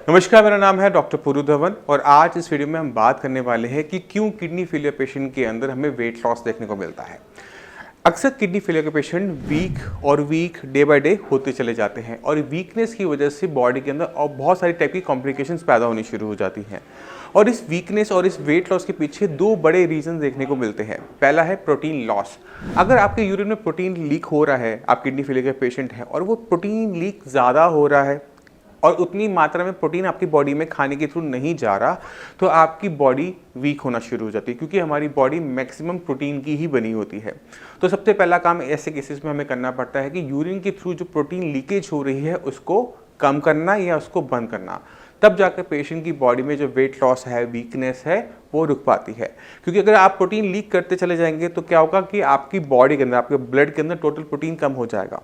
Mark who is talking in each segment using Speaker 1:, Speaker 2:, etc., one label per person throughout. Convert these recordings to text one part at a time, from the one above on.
Speaker 1: नमस्कार, मेरा नाम है डॉक्टर पुरु धवन और आज इस वीडियो में हम बात करने वाले हैं कि क्यों किडनी फेलियर पेशेंट के अंदर हमें वेट लॉस देखने को मिलता है। अक्सर किडनी फेलियर के patient weak day by day होते चले जाते हैं और वीकनेस की वजह से बॉडी के अंदर और बहुत सारी टाइप की कॉम्प्लिकेशंस पैदा होनी शुरू हो जाती हैं। और इस वीकनेस और इस वेट लॉस के पीछे दो बड़े रीजन देखने को मिलते हैं। पहला है प्रोटीन लॉस। अगर आपके यूरिन में प्रोटीन लीक हो रहा है, आप किडनी फेलियर के पेशेंट हैं और वो प्रोटीन लीक ज़्यादा हो रहा है और उतनी मात्रा में प्रोटीन आपकी बॉडी में खाने के थ्रू नहीं जा रहा, तो आपकी बॉडी वीक होना शुरू हो जाती है, क्योंकि हमारी बॉडी मैक्सिमम प्रोटीन की ही बनी होती है। तो सबसे पहला काम ऐसे केसेस में हमें करना पड़ता है कि यूरिन के थ्रू जो प्रोटीन लीकेज हो रही है उसको कम करना या उसको बंद करना। तब जाकर पेशेंट की बॉडी में जो वेट लॉस है, वीकनेस है, वो रुक पाती है। क्योंकि अगर आप प्रोटीन लीक करते चले जाएंगे तो क्या होगा कि आपकी बॉडी के अंदर, आपके ब्लड के अंदर टोटल प्रोटीन कम हो जाएगा।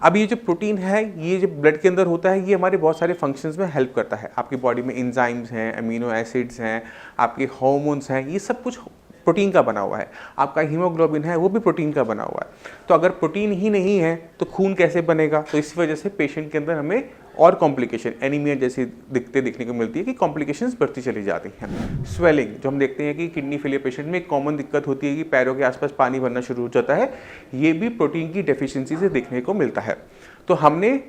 Speaker 1: अब ये जो प्रोटीन है, ये जो ब्लड के अंदर होता है, ये हमारे बहुत सारे फंक्शंस में हेल्प करता है। आपकी बॉडी में एंजाइम्स हैं, अमीनो एसिड्स हैं, आपके हार्मोन्स हैं, ये सब कुछ प्रोटीन का बना हुआ है। आपका हीमोग्लोबिन है, वो भी प्रोटीन का बना हुआ है। तो अगर प्रोटीन ही नहीं है तो खून कैसे बनेगा? तो इस वजह से पेशेंट के अंदर हमें और कॉम्प्लिकेशन, एनीमिया जैसी दिक्कतें देखने को मिलती है कि कॉम्प्लिकेशंस बढ़ती चली जाती हैं। स्वेलिंग, जो हम देखते हैं कि किडनी फेलियर पेशेंट में एक कॉमन दिक्कत होती है कि पैरों के आसपास पानी भरना शुरू हो जाता है, ये भी प्रोटीन की डेफिशिएंसी से देखने को मिलता है। तो हमने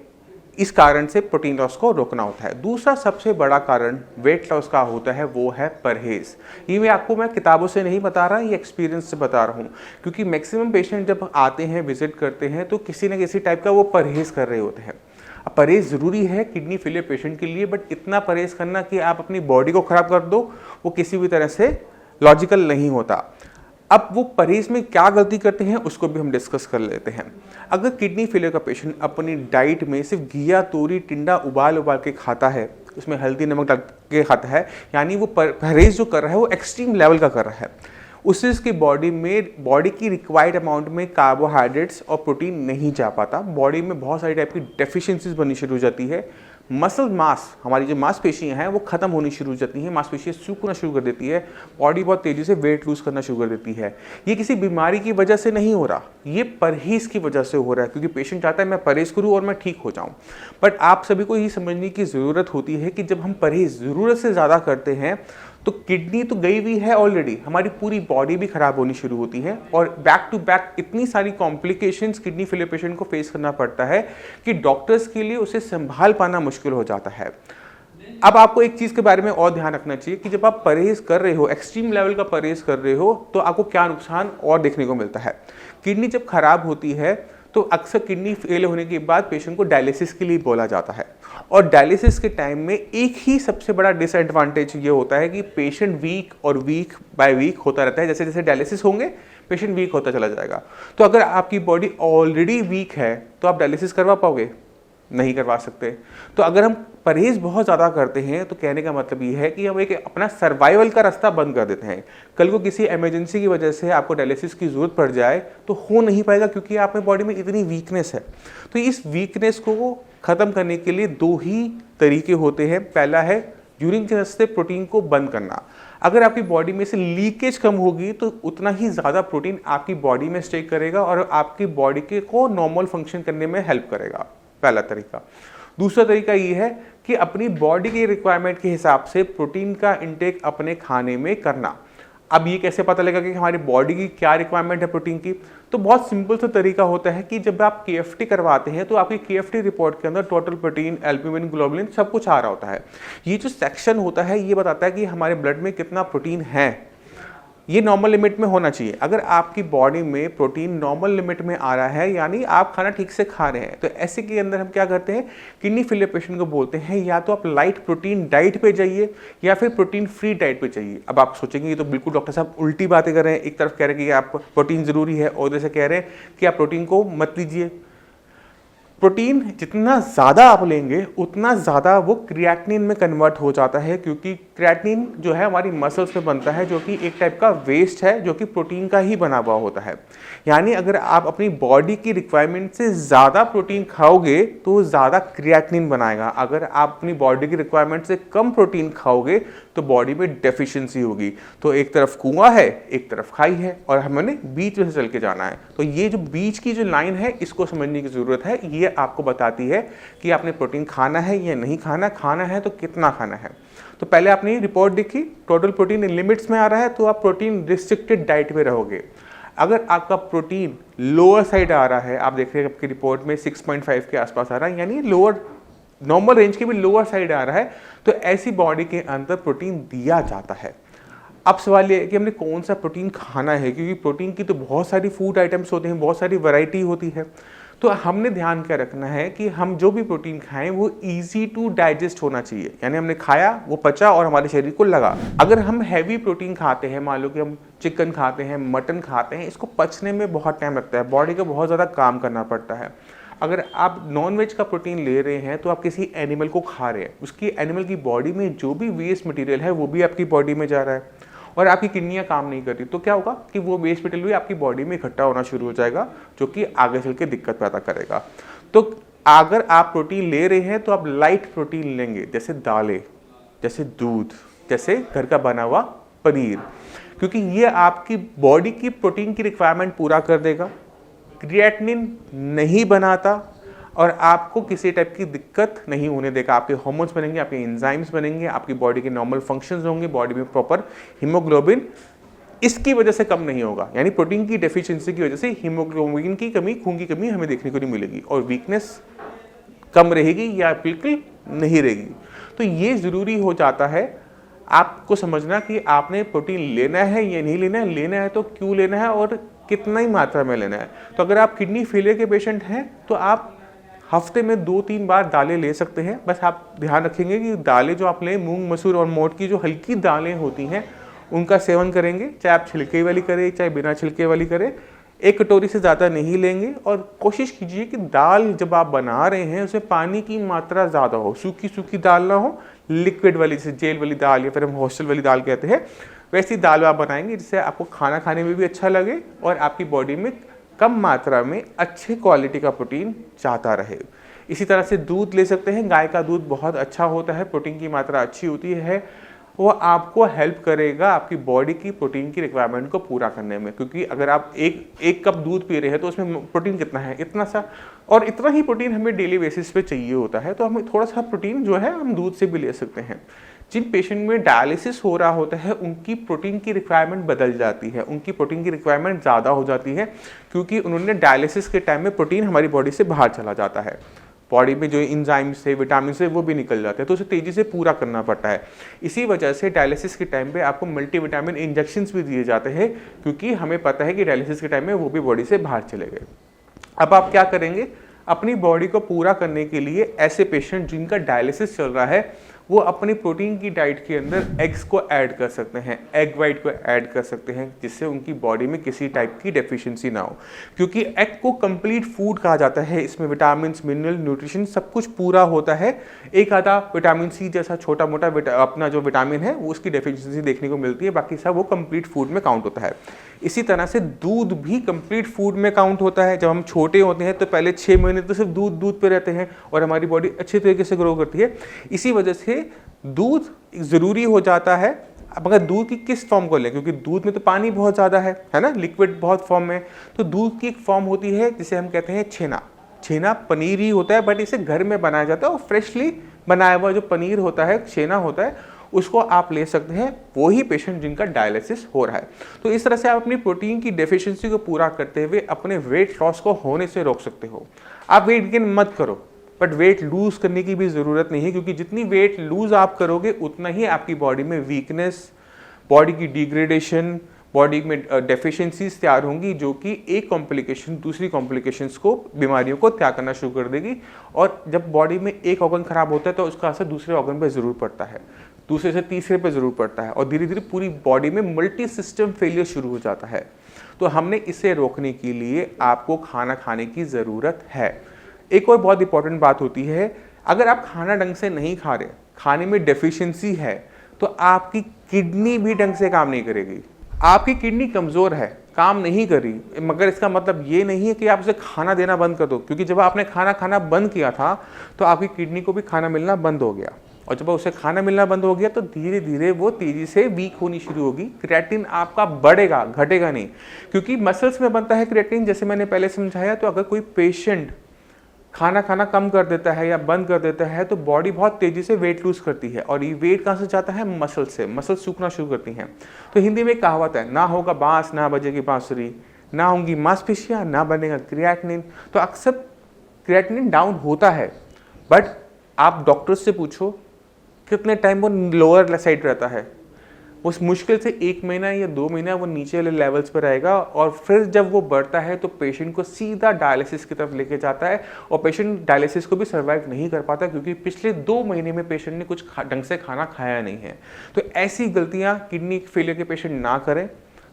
Speaker 1: इस कारण से प्रोटीन लॉस को रोकना होता है। दूसरा सबसे बड़ा कारण वेट लॉस का होता है, वो है परहेज। ये मैं किताबों से नहीं बता रहा, ये एक्सपीरियंस से बता रहा हूँ, क्योंकि मैक्सिमम पेशेंट जब आते हैं, विजिट करते हैं, तो किसी न किसी टाइप का वो परहेज कर रहे होते हैं। अब परहेज ज़रूरी है किडनी फेलियर पेशेंट के लिए, बट इतना परहेज करना कि आप अपनी बॉडी को ख़राब कर दो, वो किसी भी तरह से लॉजिकल नहीं होता। अब वो परहेज में क्या गलती करते हैं उसको भी हम डिस्कस कर लेते हैं। अगर किडनी फेलियर का पेशेंट अपनी डाइट में सिर्फ घिया, तोरी, टिंडा उबाल के खाता है, उसमें हल्दी नमक डाल के खाता है, यानी वो परहेज जो कर रहा है वो एक्सट्रीम लेवल का कर रहा है, उससे इसकी बॉडी की रिक्वायर्ड अमाउंट में कार्बोहाइड्रेट्स और प्रोटीन नहीं जा पाता। बॉडी में बहुत सारी टाइप की डेफिशिएंसीज बननी शुरू हो जाती है। मसल मास, हमारी जो मांसपेशियां हैं वो खत्म होनी शुरू हो जाती हैं, मांसपेशियां सूखना शुरू कर देती है, बॉडी बहुत तेजी से वेट लूज करना शुरू कर देती है। ये किसी बीमारी की वजह से नहीं हो रहा, ये परहेज की वजह से हो रहा है, क्योंकि पेशेंट चाहता है मैं परहेज करूँ और मैं ठीक हो जाऊँ। बट आप सभी को ये समझने की ज़रूरत होती है कि जब हम परहेज ज़रूरत से ज़्यादा करते हैं तो किडनी तो गई हुई है ऑलरेडी, हमारी पूरी बॉडी भी खराब होनी शुरू होती है और बैक टू बैक इतनी सारी कॉम्प्लिकेशंस किडनी फेलियर पेशेंट को फेस करना पड़ता है कि डॉक्टर्स के लिए उसे संभाल पाना मुश्किल हो जाता है। अब आपको एक चीज़ के बारे में और ध्यान रखना चाहिए कि जब आप परहेज कर रहे हो, एक्सट्रीम लेवल का परहेज कर रहे हो, तो आपको क्या नुकसान और देखने को मिलता है। किडनी जब खराब होती है तो अक्सर किडनी फेल होने के बाद पेशेंट को डायलिसिस के लिए बोला जाता है, और डायलिसिस के टाइम में एक ही सबसे बड़ा डिसएडवांटेज ये होता है कि पेशेंट वीक बाय वीक होता रहता है। जैसे जैसे डायलिसिस होंगे पेशेंट वीक होता चला जाएगा। तो अगर आपकी बॉडी ऑलरेडी वीक है तो आप डायलिसिस करवा पाओगे? नहीं करवा सकते। तो अगर हम परहेज बहुत ज़्यादा करते हैं तो कहने का मतलब ये है कि हम एक अपना सर्वाइवल का रास्ता बंद कर देते हैं। कल को किसी इमरजेंसी की वजह से आपको डायलिसिस की ज़रूरत पड़ जाए तो हो नहीं पाएगा, क्योंकि आप में बॉडी में इतनी वीकनेस है। तो इस वीकनेस को ख़त्म करने के लिए दो ही तरीके होते हैं। पहला है यूरिन के रास्ते प्रोटीन को बंद करना। अगर आपकी बॉडी में से लीकेज कम होगी तो उतना ही ज़्यादा प्रोटीन आपकी बॉडी में स्टे करेगा और आपकी बॉडी के को नॉर्मल फंक्शन करने में हेल्प करेगा, पहला तरीका। दूसरा तरीका ये है कि अपनी बॉडी की रिक्वायरमेंट के हिसाब से प्रोटीन का इंटेक अपने खाने में करना। अब ये कैसे पता लगेगा कि हमारी बॉडी की क्या रिक्वायरमेंट है प्रोटीन की? तो बहुत सिंपल सा तरीका होता है कि जब आप KFT करवाते हैं तो आपकी KFT रिपोर्ट के अंदर टोटल प्रोटीन, एल्ब्यूमिन, ग्लोबुलिन सब कुछ आ रहा होता है। ये जो सेक्शन होता है ये बताता है कि हमारे ब्लड में कितना प्रोटीन है। ये नॉर्मल लिमिट में होना चाहिए। अगर आपकी बॉडी में प्रोटीन नॉर्मल लिमिट में आ रहा है, यानी आप खाना ठीक से खा रहे हैं, तो ऐसे के अंदर हम क्या करते हैं, किडनी फेलियर पेशेंट को बोलते हैं या तो आप लाइट प्रोटीन डाइट पे जाइए या फिर प्रोटीन फ्री डाइट पे जाइए। अब आप सोचेंगे ये तो बिल्कुल डॉक्टर साहब उल्टी बातें कर रहे हैं। एक तरफ कह रहे हैं कि आप प्रोटीन ज़रूरी है और जैसे कह रहे हैं कि आप प्रोटीन को मत लीजिए। प्रोटीन जितना ज़्यादा आप लेंगे उतना ज़्यादा वो क्रिएटिनिन में कन्वर्ट हो जाता है, क्योंकि क्रिएटिनिन जो है हमारी मसल्स में बनता है, जो कि एक टाइप का वेस्ट है जो कि प्रोटीन का ही बना हुआ होता है। यानी अगर आप अपनी बॉडी की रिक्वायरमेंट से ज़्यादा प्रोटीन खाओगे तो ज़्यादा क्रिएटिनिन बनाएगा। अगर आप अपनी बॉडी की रिक्वायरमेंट से कम प्रोटीन खाओगे तो बॉडी में डेफिशिएंसी होगी। तो एक तरफ कुआं है, एक तरफ खाई है, और हमें बीच में से चल के जाना है। तो ये जो बीच की जो लाइन है इसको समझने की ज़रूरत है। ये ये आपको बताती है कि आपने प्रोटीन खाना है या नहीं खाना, खाना है तो कितना खाना है। तो पहले आपने रिपोर्ट देखी, टोटल प्रोटीन इन लिमिट्स में आ रहा है तो आप प्रोटीन रिस्ट्रिक्टेड डाइट में रहोगे। अगर आपका प्रोटीन लोअर साइड आ रहा है, आप देख रहे हैं आपकी रिपोर्ट में 6.5 के आसपास आ रहा है, यानी लोअर नॉर्मल रेंज के भी लोअर साइड आ रहा है, तो ऐसी बॉडी के अंदर प्रोटीन दिया जाता है। अब सवाल ये है कि हमने कौन सा प्रोटीन खाना है, क्योंकि प्रोटीन की तो बहुत सारी फूड आइटम्स होते हैं, बहुत सारी वैरायटी होती है। तो हमने ध्यान क्या रखना है कि हम जो भी प्रोटीन खाएं वो इजी टू डाइजेस्ट होना चाहिए, यानी हमने खाया वो पचा और हमारे शरीर को लगा। अगर हम हैवी प्रोटीन खाते हैं, मान लो कि हम चिकन खाते हैं, मटन खाते हैं, इसको पचने में बहुत टाइम लगता है, बॉडी को बहुत ज़्यादा काम करना पड़ता है। अगर आप नॉन वेज का प्रोटीन ले रहे हैं तो आप किसी एनिमल को खा रहे हैं, उसकी एनिमल की बॉडी में जो भी वेस्ट मटेरियल है वो भी आपकी बॉडी में जा रहा है और आपकी किडनियां काम नहीं कर रही, तो क्या होगा कि वो वेस्ट मटेरियल भी आपकी बॉडी में इकट्ठा होना शुरू हो जाएगा, जो कि आगे चल के दिक्कत पैदा करेगा। तो अगर आप प्रोटीन ले रहे हैं तो आप लाइट प्रोटीन लेंगे, जैसे दालें, जैसे दूध, जैसे घर का बना हुआ पनीर, क्योंकि ये आपकी बॉडी की प्रोटीन की रिक्वायरमेंट पूरा कर देगा, क्रिएटिनिन नहीं बनाता और आपको किसी टाइप की दिक्कत नहीं होने देगा। आपके हार्मोन्स बनेंगे, आपके एंजाइम्स बनेंगे, आपकी बॉडी के नॉर्मल फंक्शंस होंगे, बॉडी में प्रॉपर हीमोग्लोबिन इसकी वजह से कम नहीं होगा, यानी प्रोटीन की डेफिशिएंसी की वजह से हीमोग्लोबिन की कमी, खून की कमी हमें देखने को नहीं मिलेगी और वीकनेस कम रहेगी या बिल्कुल नहीं रहेगी। तो ये ज़रूरी हो जाता है आपको समझना कि आपने प्रोटीन लेना है या नहीं लेना है, लेना है तो क्यों लेना है और कितना ही मात्रा में लेना है। तो अगर आप किडनी फेलियर के पेशेंट हैं तो आप हफ्ते में 2-3 बार दालें ले सकते हैं। बस आप ध्यान रखेंगे कि दालें जो आप लें, मूंग, मसूर और मोट की जो हल्की दालें होती हैं उनका सेवन करेंगे, चाहे आप छिलके वाली करें चाहे बिना छिलके वाली करें। 1 कटोरी से ज़्यादा नहीं लेंगे और कोशिश कीजिए कि दाल जब आप बना रहे हैं उसमें पानी की मात्रा ज़्यादा हो, सूखी सूखी दाल ना हो, लिक्विड वाली जैसे जेल वाली दाल या फिर हम हॉस्टल वाली दाल कहते हैं, वैसी दाल आप बनाएंगे जिससे आपको खाना खाने में भी अच्छा लगे और आपकी बॉडी में कम मात्रा में अच्छे क्वालिटी का प्रोटीन जाता रहे। इसी तरह से दूध ले सकते हैं, गाय का दूध बहुत अच्छा होता है, प्रोटीन की मात्रा अच्छी होती है, वो आपको हेल्प करेगा आपकी बॉडी की प्रोटीन की रिक्वायरमेंट को पूरा करने में। क्योंकि अगर आप एक कप दूध पी रहे हैं तो उसमें प्रोटीन कितना है, इतना सा, और इतना ही प्रोटीन हमें डेली बेसिस पे चाहिए होता है, तो हमें थोड़ा सा प्रोटीन जो है हम दूध से भी ले सकते हैं। जिन पेशेंट में डायलिसिस हो रहा होता है उनकी प्रोटीन की रिक्वायरमेंट बदल जाती है, उनकी प्रोटीन की रिक्वायरमेंट ज़्यादा हो जाती है, क्योंकि उन्होंने डायलिसिस के टाइम में प्रोटीन हमारी बॉडी से बाहर चला जाता है, बॉडी में जो एंजाइम्स है, विटामिन है, वो भी निकल जाते हैं, तो उसे तेज़ी से पूरा करना पड़ता है। इसी वजह से डायलिसिस के टाइम पे आपको मल्टीविटामिन इंजेक्शंस भी दिए जाते हैं, क्योंकि हमें पता है कि डायलिसिस के टाइम में वो भी बॉडी से बाहर चले गए। अब आप क्या करेंगे, अपनी बॉडी को पूरा करने के लिए ऐसे पेशेंट जिनका डायलिसिस चल रहा है वो अपनी प्रोटीन की डाइट के अंदर एग्स को ऐड कर सकते हैं, एग वाइट को ऐड कर सकते हैं, जिससे उनकी बॉडी में किसी टाइप की डेफिशिएंसी ना हो, क्योंकि एग को कंप्लीट फूड कहा जाता है। इसमें विटामिन, मिनरल, न्यूट्रिशन सब कुछ पूरा होता है। एक आधा विटामिन सी जैसा छोटा मोटा अपना जो विटामिन है वो उसकी डेफिशिएंसी देखने को मिलती है, बाकी सब वो कंप्लीट फूड में काउंट होता है। इसी तरह से दूध भी कंप्लीट फूड में काउंट होता है। जब हम छोटे होते हैं तो पहले 6 महीने तो सिर्फ दूध पे रहते हैं और हमारी बॉडी अच्छे तरीके से ग्रो करती है। इसी वजह से दूध ज़रूरी हो जाता है। अब अगर दूध की किस फॉर्म को लें, क्योंकि दूध में तो पानी बहुत ज़्यादा है ना, लिक्विड बहुत फॉर्म में, तो दूध की एक फॉर्म होती है जिसे हम कहते हैं छेना। छेना पनीर ही होता है, बट इसे घर में बनाया जाता है और फ्रेशली बनाया हुआ जो पनीर होता है, छेना होता है, उसको आप ले सकते हैं, वही पेशेंट जिनका डायलिसिस हो रहा है। तो इस तरह से आप अपनी प्रोटीन की डेफिशिएंसी को पूरा करते हुए अपने वेट लॉस को होने से रोक सकते हो। आप वेट गेन मत करो, बट वेट लूज करने की भी ज़रूरत नहीं है, क्योंकि जितनी वेट लूज आप करोगे उतना ही आपकी बॉडी में वीकनेस, बॉडी की डिग्रेडेशन, बॉडी में डेफिशिएंसीज तैयार होंगी, जो कि एक कॉम्प्लिकेशन दूसरी कॉम्प्लिकेशंस को, बीमारियों को तैयार करना शुरू कर देगी। और जब बॉडी में एक ऑर्गन खराब होता है तो उसका असर दूसरे ऑर्गन पर ज़रूर पड़ता है, दूसरे से तीसरे पे ज़रूर पड़ता है, और धीरे धीरे पूरी बॉडी में मल्टी सिस्टम फेलियर शुरू हो जाता है। तो हमने इसे रोकने के लिए आपको खाना खाने की ज़रूरत है। एक और बहुत इंपॉर्टेंट बात होती है, अगर आप खाना ढंग से नहीं खा रहे, खाने में डेफिशिएंसी है, तो आपकी किडनी भी ढंग से काम नहीं करेगी। आपकी किडनी कमज़ोर है, काम नहीं करी, मगर इसका मतलब ये नहीं है कि आप उसे खाना देना बंद कर दो, क्योंकि जब आपने खाना खाना बंद किया था तो आपकी किडनी को भी खाना मिलना बंद हो गया, और जब उसे खाना मिलना बंद हो गया तो धीरे धीरे वो तेज़ी से वीक होनी शुरू होगी। क्रिएटिन आपका बढ़ेगा, घटेगा नहीं, क्योंकि मसल्स में बनता है क्रिएटिन, जैसे मैंने पहले समझाया। तो अगर कोई पेशेंट खाना खाना कम कर देता है या बंद कर देता है तो बॉडी बहुत तेज़ी से वेट लूज़ करती है, और ये वेट कहाँ से जाता है? मसल से। मसल सूखना शुरू करती हैं। तो हिंदी में एक कहावत है, ना होगा बाँस ना बजेगी बाँसुरी, ना होंगी मांसपेशियाँ ना बनेगा क्रिएटिनिन। तो अक्सर क्रिएटिनिन डाउन होता है, बट आप डॉक्टर से पूछो कितने टाइम वो लोअर साइड रहता है। उस मुश्किल से 1 महीना या 2 महीना वो नीचे वाले लेवल्स पर रहेगा, और फिर जब वो बढ़ता है तो पेशेंट को सीधा डायलिसिस की तरफ लेके जाता है, और पेशेंट डायलिसिस को भी सर्वाइव नहीं कर पाता क्योंकि पिछले 2 महीने में पेशेंट ने कुछ ढंग से खाना खाया नहीं है। तो ऐसी गलतियाँ किडनी फेलियर के पेशेंट ना करें।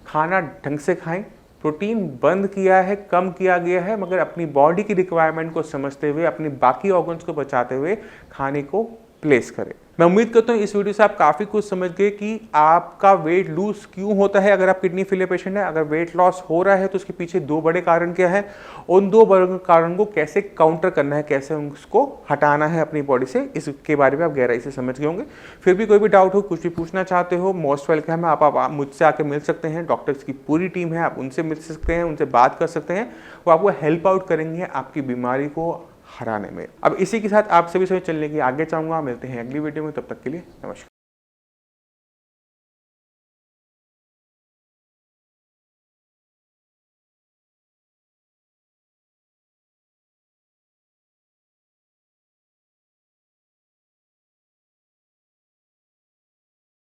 Speaker 1: खाना ढंग से खाएं, प्रोटीन बंद किया है, कम किया गया है, मगर अपनी बॉडी की रिक्वायरमेंट को समझते हुए, अपनी बाकी ऑर्गन्स को बचाते हुए खाने को प्लेस करें। मैं उम्मीद करता हूँ इस वीडियो से आप काफ़ी कुछ समझ गए कि आपका वेट लूज क्यों होता है अगर आप किडनी फेलियर पेशेंट है। अगर वेट लॉस हो रहा है तो उसके पीछे 2 बड़े कारण क्या है, उन 2 बड़े कारण को कैसे काउंटर करना है, कैसे उसको हटाना है अपनी बॉडी से, इसके बारे में आप गहराई से समझ गए होंगे। फिर भी कोई भी डाउट हो, कुछ भी पूछना चाहते हो, मोस्ट वेलकम है। आप मुझसे आके मिल सकते हैं। डॉक्टर्स की पूरी टीम है, आप उनसे मिल सकते हैं, उनसे बात कर सकते हैं, वो आपको हेल्प आउट करेंगे आपकी बीमारी को हराने में। अब इसी के साथ आप सभी से चलने की आगे चाहूँगा। मिलते हैं अगली वीडियो में, तब तक के लिए नमस्कार।